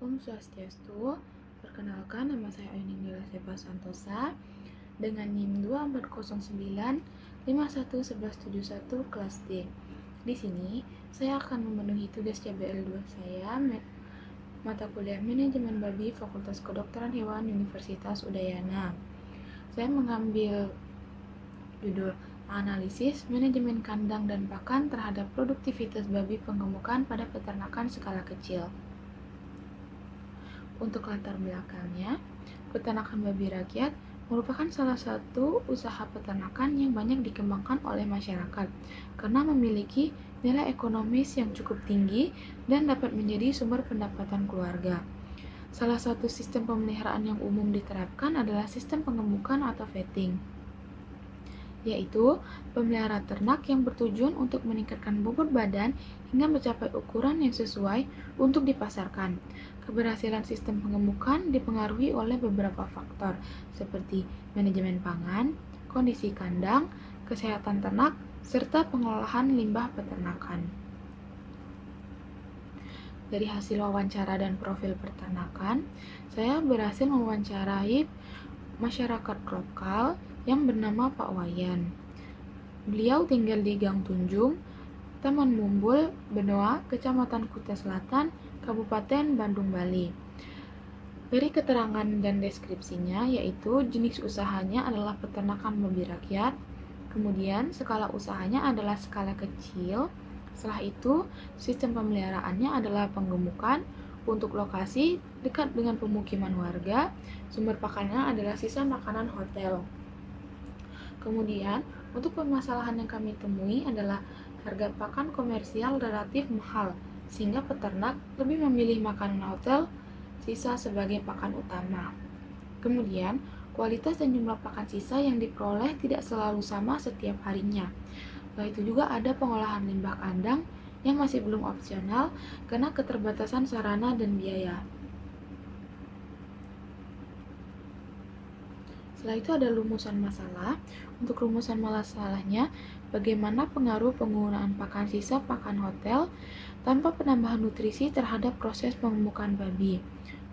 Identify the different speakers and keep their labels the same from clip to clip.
Speaker 1: Om Swastiastu. Perkenalkan, nama saya Ayuning Nila Sepa Santosa dengan NIM 2409511171 kelas D. Di sini, saya akan memenuhi tugas CBL 2 saya, mata kuliah Manajemen Babi Fakultas Kedokteran Hewan Universitas Udayana. Saya mengambil judul Analisis Manajemen Kandang dan Pakan terhadap Produktivitas Babi Penggemukan pada Peternakan Skala Kecil. Untuk latar belakangnya, peternakan babi rakyat merupakan salah satu usaha peternakan yang banyak dikembangkan oleh masyarakat karena memiliki nilai ekonomis yang cukup tinggi dan dapat menjadi sumber pendapatan keluarga. Salah satu sistem pemeliharaan yang umum diterapkan adalah sistem penggemukan atau fatting, yaitu pemeliharaan ternak yang bertujuan untuk meningkatkan bobot badan hingga mencapai ukuran yang sesuai untuk dipasarkan. Keberhasilan sistem penggemukan dipengaruhi oleh beberapa faktor seperti manajemen pangan, kondisi kandang, kesehatan ternak, serta pengolahan limbah peternakan. Dari hasil wawancara dan profil peternakan, saya berhasil mewawancarai masyarakat lokal yang bernama Pak Wayan. Beliau tinggal di Gang Tunjung, Taman Mumbul, Benoa, Kecamatan Kuta Selatan, Kabupaten Bandung, Bali. Dari keterangan dan deskripsinya, yaitu jenis usahanya adalah peternakan babi rakyat, kemudian skala usahanya adalah skala kecil, setelah itu sistem pemeliharaannya adalah penggemukan, untuk lokasi dekat dengan pemukiman warga, sumber pakannya adalah sisa makanan hotel. Kemudian, untuk permasalahan yang kami temui adalah harga pakan komersial relatif mahal, sehingga peternak lebih memilih makanan hotel sisa sebagai pakan utama. Kemudian, kualitas dan jumlah pakan sisa yang diperoleh tidak selalu sama setiap harinya. Setelah itu juga ada pengolahan limbah kandang yang masih belum opsional karena keterbatasan sarana dan biaya. Setelah itu ada rumusan masalah. Untuk rumusan masalahnya, bagaimana pengaruh penggunaan pakan sisa pakan hotel tanpa penambahan nutrisi terhadap proses penggemukan babi.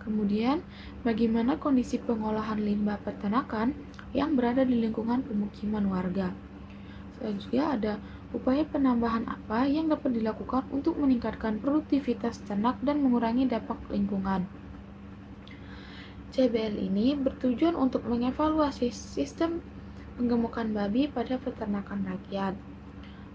Speaker 1: Kemudian, bagaimana kondisi pengolahan limbah peternakan yang berada di lingkungan pemukiman warga. Selanjutnya juga ada upaya penambahan apa yang dapat dilakukan untuk meningkatkan produktivitas ternak dan mengurangi dampak lingkungan. CBL ini bertujuan untuk mengevaluasi sistem penggemukan babi pada peternakan rakyat,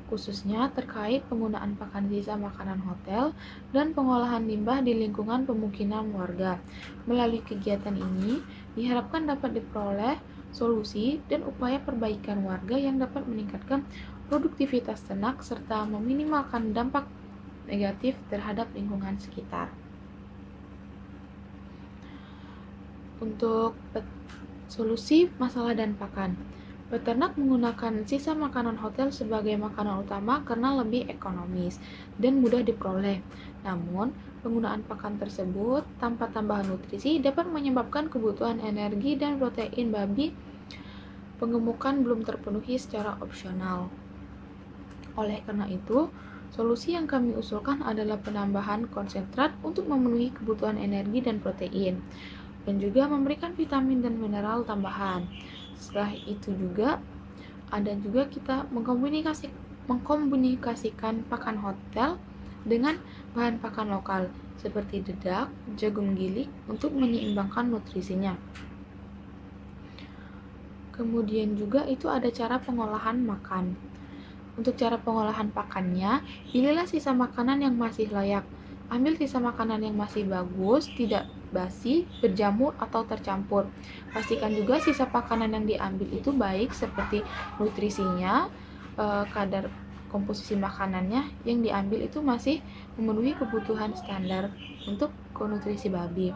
Speaker 1: khususnya terkait penggunaan pakan sisa makanan hotel dan pengolahan limbah di lingkungan pemukiman warga. Melalui kegiatan ini, diharapkan dapat diperoleh solusi dan upaya perbaikan warga yang dapat meningkatkan produktivitas ternak serta meminimalkan dampak negatif terhadap lingkungan sekitar. Untuk solusi masalah dan pakan, peternak menggunakan sisa makanan hotel sebagai makanan utama karena lebih ekonomis dan mudah diperoleh. Namun, penggunaan pakan tersebut tanpa tambahan nutrisi dapat menyebabkan kebutuhan energi dan protein babi penggemukan belum terpenuhi secara opsional. Oleh karena itu, solusi yang kami usulkan adalah penambahan konsentrat untuk memenuhi kebutuhan energi dan protein, dan juga memberikan vitamin dan mineral tambahan. Setelah itu juga ada juga kita mengkomunikasikan pakan hotel dengan bahan pakan lokal seperti dedak, jagung gilik untuk menyeimbangkan nutrisinya. Kemudian juga itu ada cara pengolahan makan. Untuk cara pengolahan pakannya, pilihlah sisa makanan yang masih layak. Ambil sisa makanan yang masih bagus, tidak basi, berjamur, atau tercampur. Pastikan juga sisa makanan yang diambil itu baik seperti nutrisinya, kadar komposisi makanannya yang diambil itu masih memenuhi kebutuhan standar untuk nutrisi babi.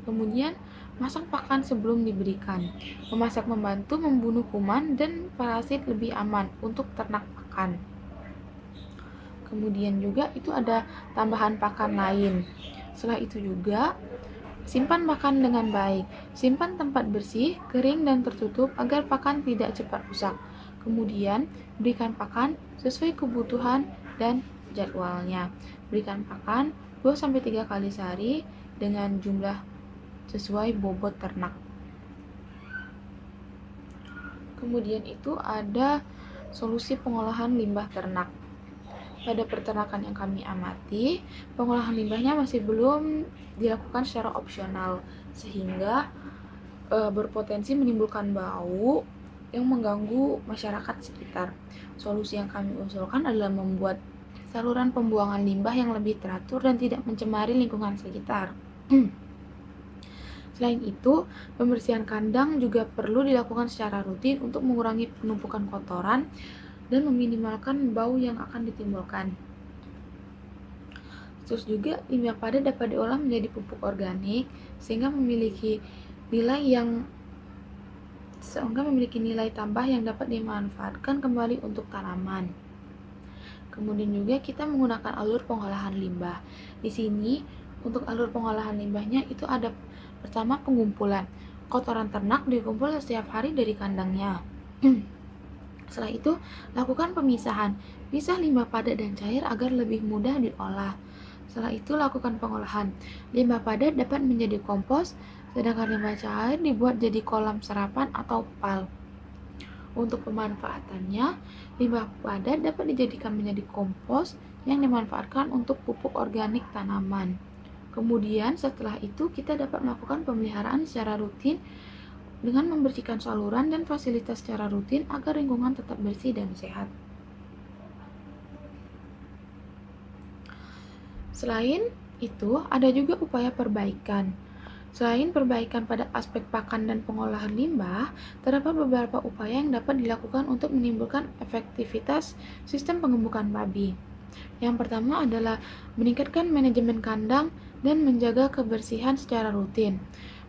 Speaker 1: Kemudian, masak pakan sebelum diberikan. Memasak membantu membunuh kuman dan parasit lebih aman untuk ternak pakan. Kemudian juga itu ada tambahan pakan lain. Setelah itu juga simpan pakan dengan baik. Simpan tempat bersih, kering dan tertutup agar pakan tidak cepat rusak. Kemudian berikan pakan sesuai kebutuhan dan jadwalnya. Berikan pakan 2-3 kali sehari dengan jumlah sesuai bobot ternak. Kemudian itu ada solusi pengolahan limbah ternak. Pada peternakan yang kami amati, pengolahan limbahnya masih belum dilakukan secara opsional, sehingga berpotensi menimbulkan bau yang mengganggu masyarakat sekitar. Solusi yang kami usulkan adalah membuat saluran pembuangan limbah yang lebih teratur dan tidak mencemari lingkungan sekitar. Selain itu, pembersihan kandang juga perlu dilakukan secara rutin untuk mengurangi penumpukan kotoran dan meminimalkan bau yang akan ditimbulkan. Terus juga limbah padat dapat diolah menjadi pupuk organik sehingga memiliki nilai tambah yang dapat dimanfaatkan kembali untuk tanaman. Kemudian juga kita menggunakan alur pengolahan limbah. Di sini untuk alur pengolahan limbahnya itu ada pertama pengumpulan. Kotoran ternak dikumpul setiap hari dari kandangnya. Setelah itu, lakukan pemisahan. Pisah limbah padat dan cair agar lebih mudah diolah. Setelah itu, lakukan pengolahan. Limbah padat dapat menjadi kompos, sedangkan limbah cair dibuat jadi kolam serapan atau pal. Untuk pemanfaatannya, limbah padat dapat dijadikan menjadi kompos yang dimanfaatkan untuk pupuk organik tanaman. Kemudian setelah itu kita dapat melakukan pemeliharaan secara rutin dengan membersihkan saluran dan fasilitas secara rutin agar lingkungan tetap bersih dan sehat. Selain itu, ada juga upaya perbaikan. Selain perbaikan pada aspek pakan dan pengolahan limbah, terdapat beberapa upaya yang dapat dilakukan untuk menimbulkan efektivitas sistem pengemukan babi. Yang pertama adalah meningkatkan manajemen kandang dan menjaga kebersihan secara rutin,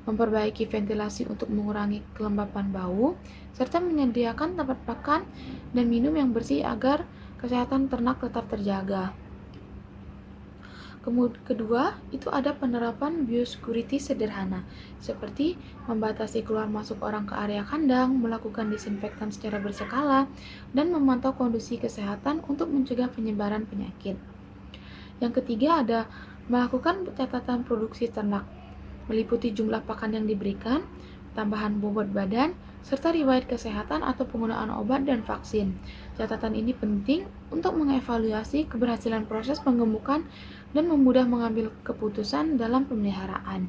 Speaker 1: memperbaiki ventilasi untuk mengurangi kelembapan bau, serta menyediakan tempat pakan dan minum yang bersih agar kesehatan ternak tetap terjaga. Kedua, itu ada penerapan biosecurity sederhana, seperti membatasi keluar masuk orang ke area kandang, melakukan disinfektan secara berskala, dan memantau kondisi kesehatan untuk mencegah penyebaran penyakit. Yang ketiga ada melakukan catatan produksi ternak, meliputi jumlah pakan yang diberikan, tambahan bobot badan, serta riwayat kesehatan atau penggunaan obat dan vaksin. Catatan ini penting untuk mengevaluasi keberhasilan proses penggemukan dan memudah mengambil keputusan dalam pemeliharaan.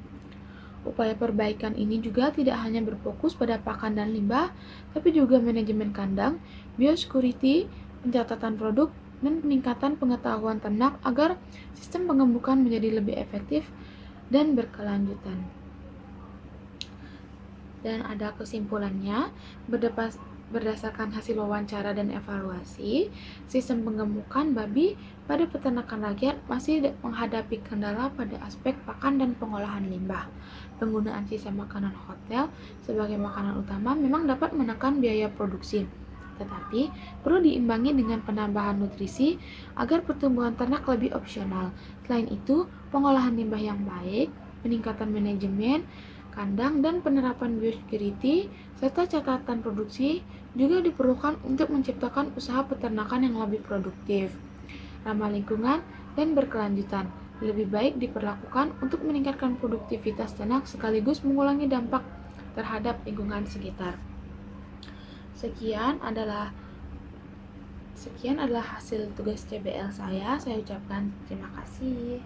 Speaker 1: Upaya perbaikan ini juga tidak hanya berfokus pada pakan dan limbah, tapi juga manajemen kandang, biosecurity, pencatatan produk, dan peningkatan pengetahuan ternak agar sistem penggemukan menjadi lebih efektif dan berkelanjutan. Dan ada kesimpulannya, berdasarkan hasil wawancara dan evaluasi, sistem penggemukan babi pada peternakan rakyat masih menghadapi kendala pada aspek pakan dan pengolahan limbah. Penggunaan sisa makanan hotel sebagai makanan utama memang dapat menekan biaya produksi, tetapi perlu diimbangi dengan penambahan nutrisi agar pertumbuhan ternak lebih opsional. Selain itu, pengolahan limbah yang baik, peningkatan manajemen kandang dan penerapan biosecurity serta catatan produksi juga diperlukan untuk menciptakan usaha peternakan yang lebih produktif, ramah lingkungan, dan berkelanjutan. Lebih baik diperlakukan untuk meningkatkan produktivitas ternak sekaligus mengurangi dampak terhadap lingkungan sekitar. Sekian adalah hasil tugas CBL saya ucapkan terima kasih.